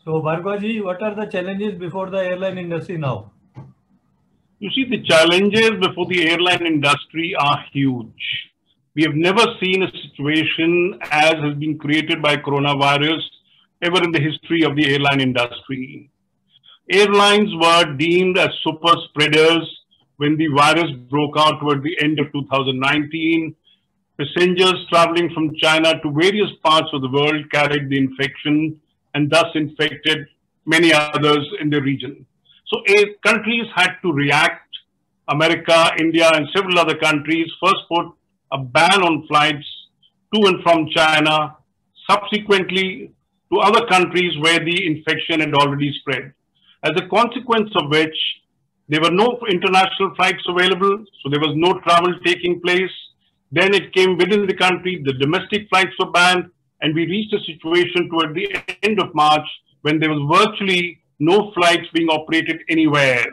So, Bhargavaji, what are the challenges before the airline industry now? You see, the challenges before the airline industry are huge. We have never seen a situation as has been created by coronavirus ever in the history of the airline industry. Airlines were deemed as super spreaders when the virus broke out toward the end of 2019. Passengers traveling from China to various parts of the world carried the infection and thus infected many others in the region. So countries had to react. America, India, and several other countries first put a ban on flights to and from China, subsequently to other countries where the infection had already spread. As a consequence of which, there were no international flights available, so there was no travel taking place. Then it came within the country, the domestic flights were banned, and we reached a situation toward the end of March when there was virtually no flights being operated anywhere.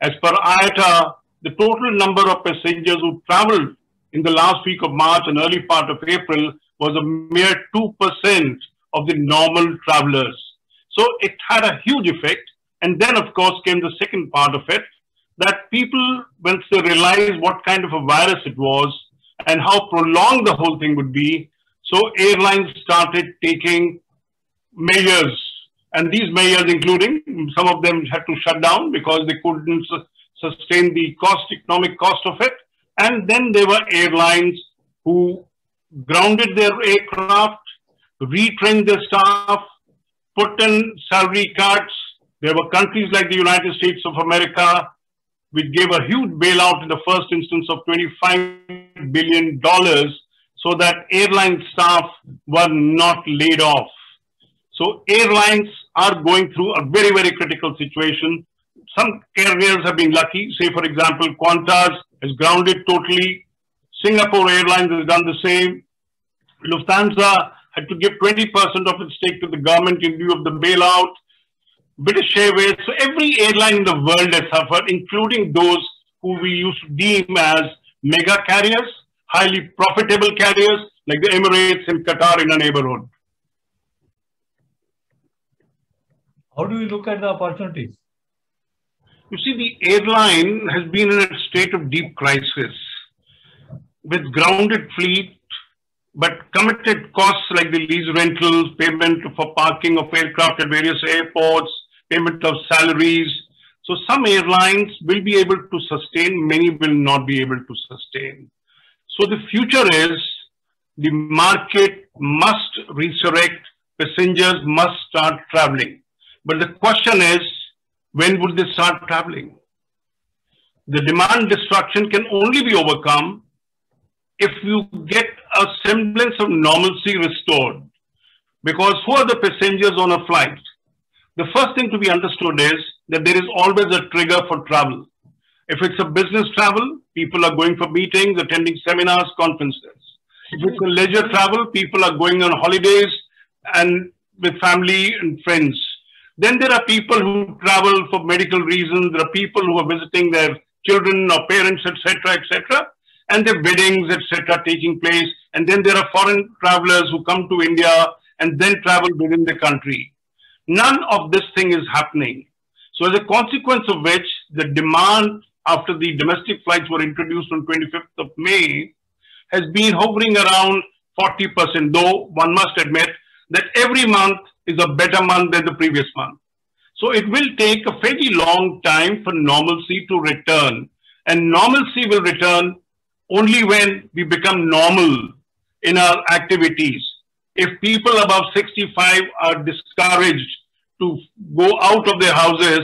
As per IATA, the total number of passengers who traveled in the last week of March and early part of April was a mere 2% of the normal travelers. So it had a huge effect. And then, of course, came the second part of it, that people, once they realized what kind of a virus it was and how prolonged the whole thing would be, so airlines started taking measures. And these measures, including some of them had to shut down because they couldn't sustain the economic cost of it. And then there were airlines who grounded their aircraft, retrained their staff, put in salary cuts. There were countries like the United States of America, which gave a huge bailout in the first instance of $25 billion so that airline staff were not laid off. So airlines are going through a very, very critical situation. Some carriers have been lucky. Say, for example, Qantas has grounded totally. Singapore Airlines has done the same. Lufthansa had to give 20% of its stake to the government in lieu of the bailout. British Airways, so every airline in the world has suffered, including those who we used to deem as mega carriers, highly profitable carriers like the Emirates and Qatar in our neighborhood. How do you look at the opportunities? You see, the airline has been in a state of deep crisis with grounded fleet, but committed costs like the lease rentals, payment for parking of aircraft at various airports, payment of salaries. So some airlines will be able to sustain, many will not be able to sustain. So the future is the market must resurrect, passengers must start traveling. But the question is, when would they start traveling? The demand destruction can only be overcome if you get a semblance of normalcy restored. Because who are the passengers on a flight? The first thing to be understood is that there is always a trigger for travel. If it's a business travel, people are going for meetings, attending seminars, conferences. If it's a leisure travel, people are going on holidays and with family and friends. Then there are people who travel for medical reasons. There are people who are visiting their children or parents, etc., etc., and their weddings, etc., taking place. And then there are foreign travelers who come to India and then travel within the country. None of this thing is happening. So as a consequence of which, the demand after the domestic flights were introduced on 25th of May has been hovering around 40%, though one must admit that every month is a better month than the previous month. So it will take a fairly long time for normalcy to return. And normalcy will return only when we become normal in our activities. If people above 65 are discouraged to go out of their houses,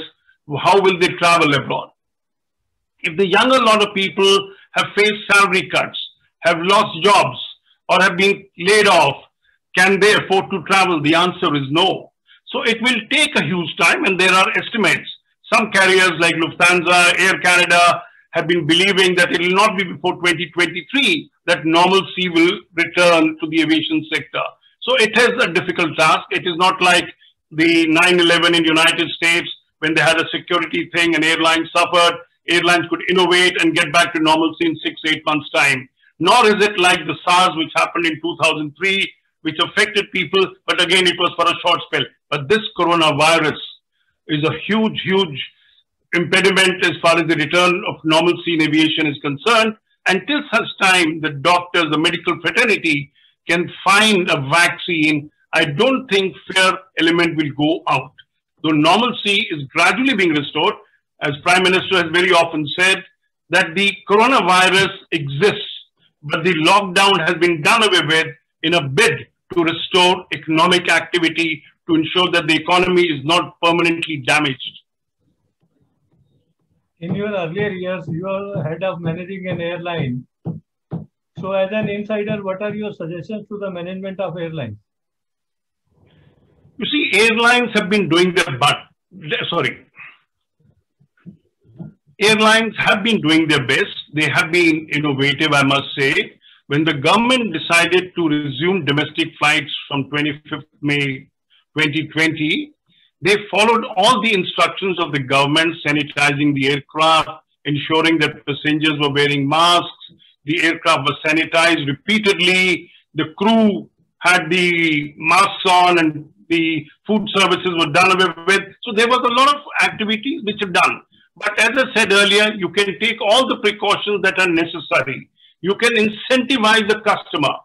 how will they travel abroad? If the younger lot of people have faced salary cuts, have lost jobs, or have been laid off, can they afford to travel? The answer is no. So it will take a huge time, and there are estimates. Some carriers like Lufthansa, Air Canada have been believing that it will not be before 2023 that normalcy will return to the aviation sector. So it is a difficult task. It is not like the 9/11 in the United States when they had a security thing and airlines suffered. Airlines could innovate and get back to normalcy in 6-8 months' time. Nor is it like the SARS, which happened in 2003, which affected people, but again, it was for a short spell. But this coronavirus is a huge, huge impediment as far as the return of normalcy in aviation is concerned. Until such time the doctors, the medical fraternity can find a vaccine, I don't think fear element will go out. Though normalcy is gradually being restored, as Prime Minister has very often said, that the coronavirus exists, but the lockdown has been done away with in a bid to restore economic activity, to ensure that the economy is not permanently damaged. In your earlier years, you are head of managing an airline. So as an insider, what are your suggestions to the management of airlines? You see, airlines have been doing their Airlines have been doing their best. They have been innovative, I must say. When the government decided to resume domestic flights from 25th May 2020, they followed all the instructions of the government, sanitizing the aircraft, ensuring that passengers were wearing masks, the aircraft was sanitized repeatedly, the crew had the masks on, and the food services were done away with. So there was a lot of activities which are done. But as I said earlier, you can take all the precautions that are necessary. You can incentivize the customer.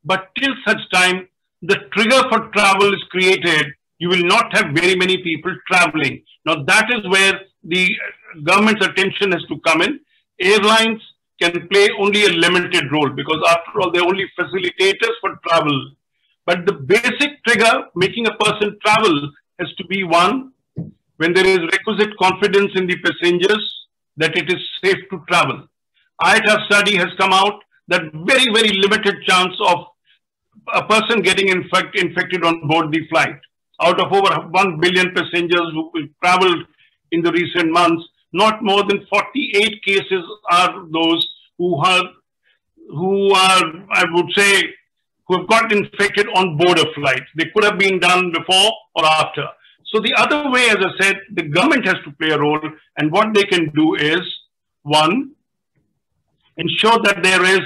But till such time, the trigger for travel is created, you will not have very many people traveling. Now that is where the government's attention has to come in. Airlines can play only a limited role because after all, they're only facilitators for travel. But the basic trigger making a person travel has to be one, when there is requisite confidence in the passengers that it is safe to travel. IATA study has come out that very, very limited chance of a person getting infected on board the flight. Out of over 1 billion passengers who traveled in the recent months, not more than 48 cases are those who are, I would say, who have got infected on board a flight. They could have been done before or after. So the other way, as I said, the government has to play a role, and what they can do is, one, ensure that there is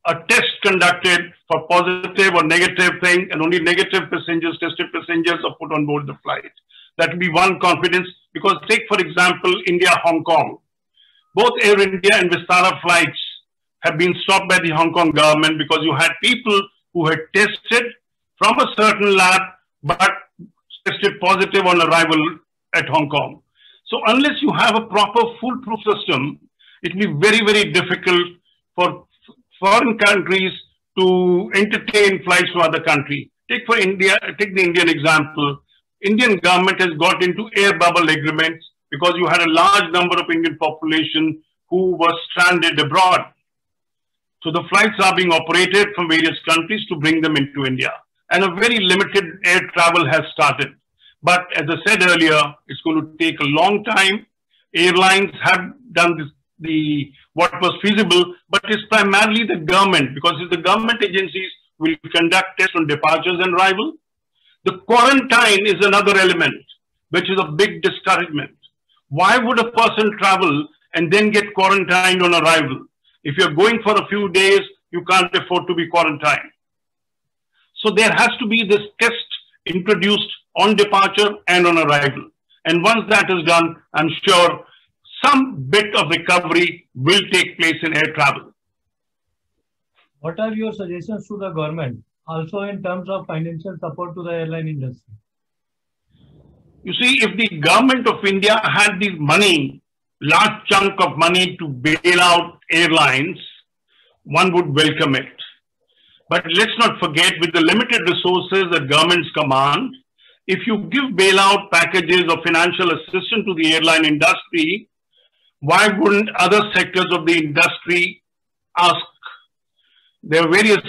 a test conducted for positive or negative thing, and only negative passengers, tested passengers are put on board the flight. That will be one confidence, because take for example, India-Hong Kong. Both Air India and Vistara flights have been stopped by the Hong Kong government because you had people who had tested from a certain lab, but tested positive on arrival at Hong Kong. So unless you have a proper foolproof system, it will be very, very difficult for foreign countries to entertain flights to other countries. Take the Indian example. Indian government has got into air bubble agreements because you had a large number of Indian population who was stranded abroad. So the flights are being operated from various countries to bring them into India. And a very limited air travel has started. But as I said earlier, it's going to take a long time. Airlines have done what was feasible, but it's primarily the government, because if the government agencies will conduct tests on departures and arrival. The quarantine is another element, which is a big discouragement. Why would a person travel and then get quarantined on arrival? If you're going for a few days, you can't afford to be quarantined. So there has to be this test introduced on departure and on arrival. And once that is done, I'm sure some bit of recovery will take place in air travel. What are your suggestions to the government, also in terms of financial support to the airline industry? You see, if the government of India had the money, large chunk of money to bail out airlines, one would welcome it. But let's not forget, with the limited resources that governments command, if you give bailout packages or financial assistance to the airline industry, why wouldn't other sectors of the industry ask? There are various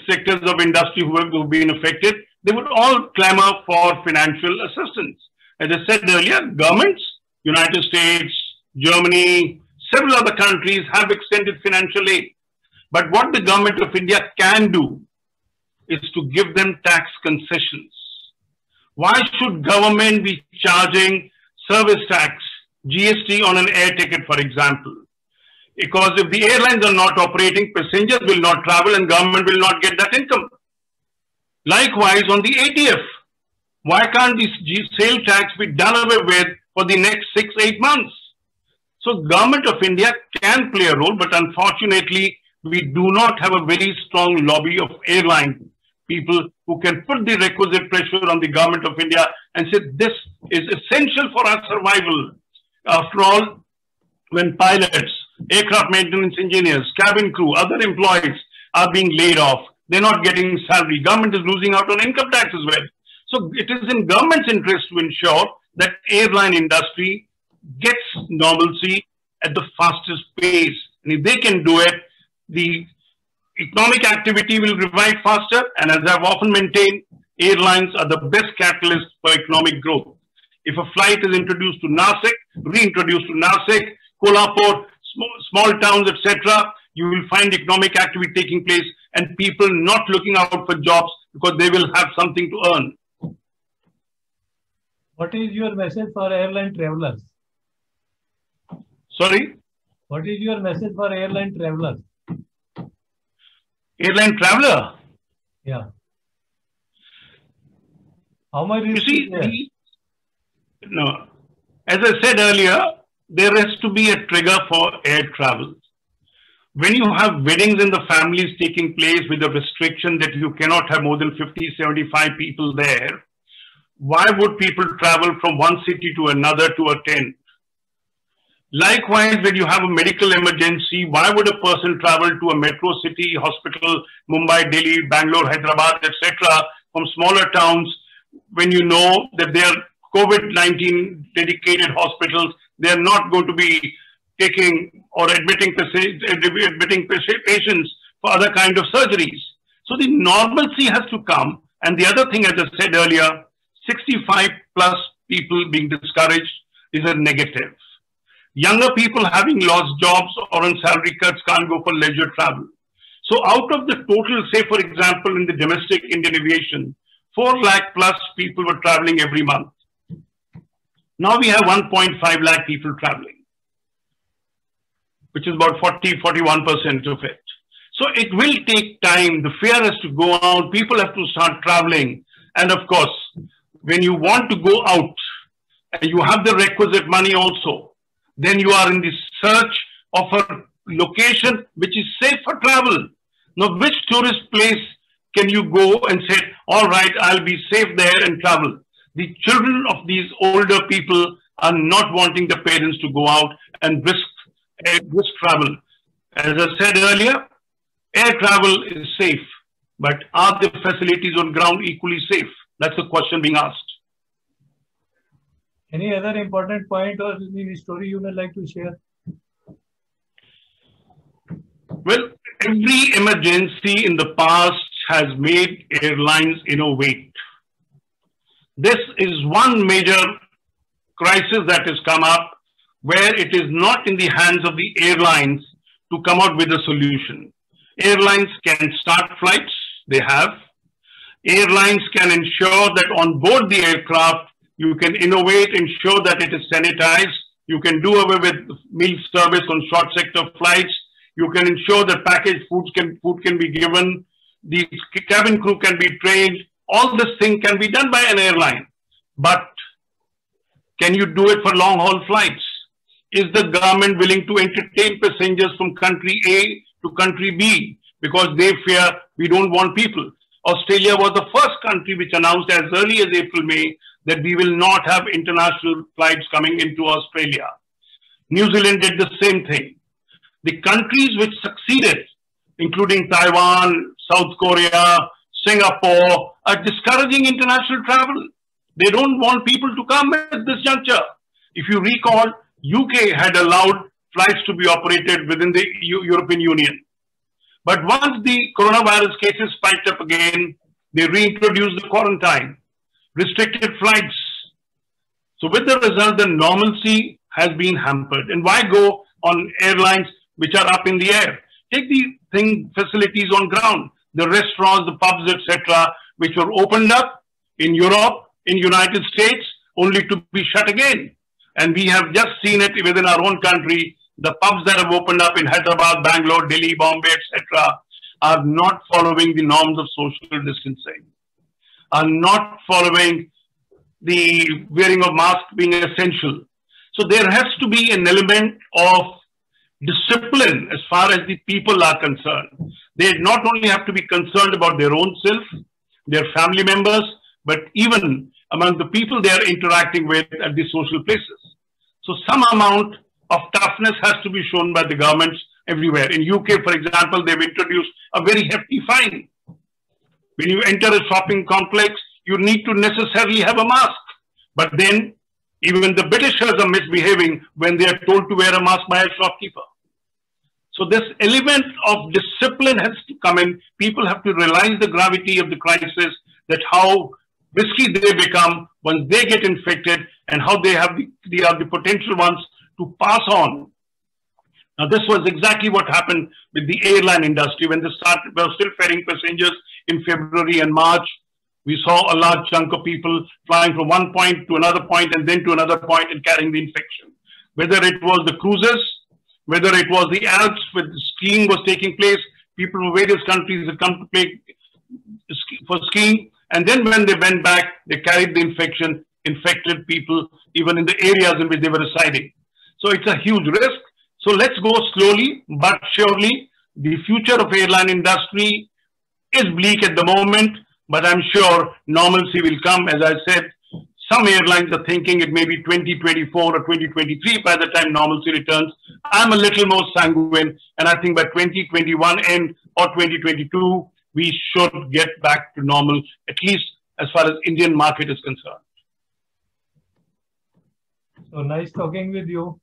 sectors of industry who have been affected. They would all clamor for financial assistance. As I said earlier, governments, United States, Germany, several other countries have extended financial aid. But what the government of India can do is to give them tax concessions. Why should government be charging service tax, GST on an air ticket, for example? Because if the airlines are not operating, passengers will not travel and government will not get that income. Likewise, on the ATF, why can't this sale tax be done away with for the next 6-8 months? So Government of India can play a role, but unfortunately, we do not have a very strong lobby of airline people who can put the requisite pressure on the Government of India and say this is essential for our survival. After all, when pilots, aircraft maintenance engineers, cabin crew, other employees are being laid off, they're not getting salary. Government is losing out on income tax as well. So it is in government's interest to ensure that airline industry gets normalcy at the fastest pace. And if they can do it, the economic activity will revive faster. And as I've often maintained, airlines are the best catalyst for economic growth. If a flight is introduced to Nasik, reintroduced to Nasik, Kolhapur, small towns, etc., you will find economic activity taking place and people not looking out for jobs because they will have something to earn. What is your message for airline travelers? Sorry? What is your message for airline travelers? Airline traveler? Yeah. How much You risk see, is there? no. As I said earlier, there has to be a trigger for air travel. When you have weddings in the families taking place with a restriction that you cannot have more than 50, 75 people there, why would people travel from one city to another to attend? Likewise, when you have a medical emergency, why would a person travel to a metro city, hospital, Mumbai, Delhi, Bangalore, Hyderabad, etc., from smaller towns, when you know that they are COVID-19 dedicated hospitals, they are not going to be taking or admitting patients for other kind of surgeries. So the normalcy has to come. And the other thing, as I said earlier, 65 plus people being discouraged is a negative. Younger people having lost jobs or on salary cuts can't go for leisure travel. So out of the total, say for example, in the domestic Indian aviation, 4 lakh plus people were traveling every month. Now we have 1.5 lakh people traveling, which is about 40-41% of it. So it will take time. The fear has to go out. People have to start traveling. And of course, when you want to go out and you have the requisite money also, then you are in the search of a location which is safe for travel. Now, which tourist place can you go and say, all right, I'll be safe there and travel? The children of these older people are not wanting the parents to go out and risk travel. As I said earlier, air travel is safe, but are the facilities on ground equally safe? That's the question being asked. Any other important point or any story you would like to share? Well, every emergency in the past has made airlines innovate. This is one major crisis that has come up where it is not in the hands of the airlines to come out with a solution. Airlines can start flights, they have. Airlines can ensure that on board the aircraft, you can innovate, ensure that it is sanitized. You can do away with meal service on short sector flights. You can ensure that packaged food can be given. The cabin crew can be trained. All this thing can be done by an airline. But can you do it for long haul flights? Is the government willing to entertain passengers from country A to country B? Because they fear we don't want people. Australia was the first country which announced as early as April, May, that we will not have international flights coming into Australia. New Zealand did the same thing. The countries which succeeded, including Taiwan, South Korea, Singapore, are discouraging international travel. They don't want people to come at this juncture. If you recall, UK had allowed flights to be operated within the European Union. But once the coronavirus cases spiked up again, they reintroduced the quarantine, restricted flights. So with the result, the normalcy has been hampered. And why go on airlines which are up in the air? Take the facilities on ground, the restaurants, the pubs, etc., which were opened up in Europe, in United States, only to be shut again. And we have just seen it within our own country. The pubs that have opened up in Hyderabad, Bangalore, Delhi, Bombay, etc., are not following the norms of social distancing. are not following the wearing of masks being essential. So there has to be an element of discipline as far as the people are concerned. They not only have to be concerned about their own self, their family members, but even among the people they are interacting with at the social places. So some amount of toughness has to be shown by the governments everywhere. In UK, for example, they've introduced a very hefty fine. When you enter a shopping complex, you need to necessarily have a mask. But then even the Britishers are misbehaving when they are told to wear a mask by a shopkeeper. So this element of discipline has to come in. People have to realize the gravity of the crisis, that how risky they become once they get infected, and how they are the potential ones to pass on. Now, this was exactly what happened with the airline industry when they were still ferrying passengers in February and March. We saw a large chunk of people flying from one point to another point and then to another point and carrying the infection. Whether it was the cruises, whether it was the Alps where skiing was taking place, people from various countries had come to play for skiing. And then when they went back, they carried the infection, infected people, even in the areas in which they were residing. So it's a huge risk. So let's go slowly, but surely. The future of airline industry is bleak at the moment, but I'm sure normalcy will come. As I said, some airlines are thinking it may be 2024 or 2023 by the time normalcy returns. I'm a little more sanguine, and I think by 2021 end or 2022, we should get back to normal, at least as far as Indian market is concerned. So nice talking with you.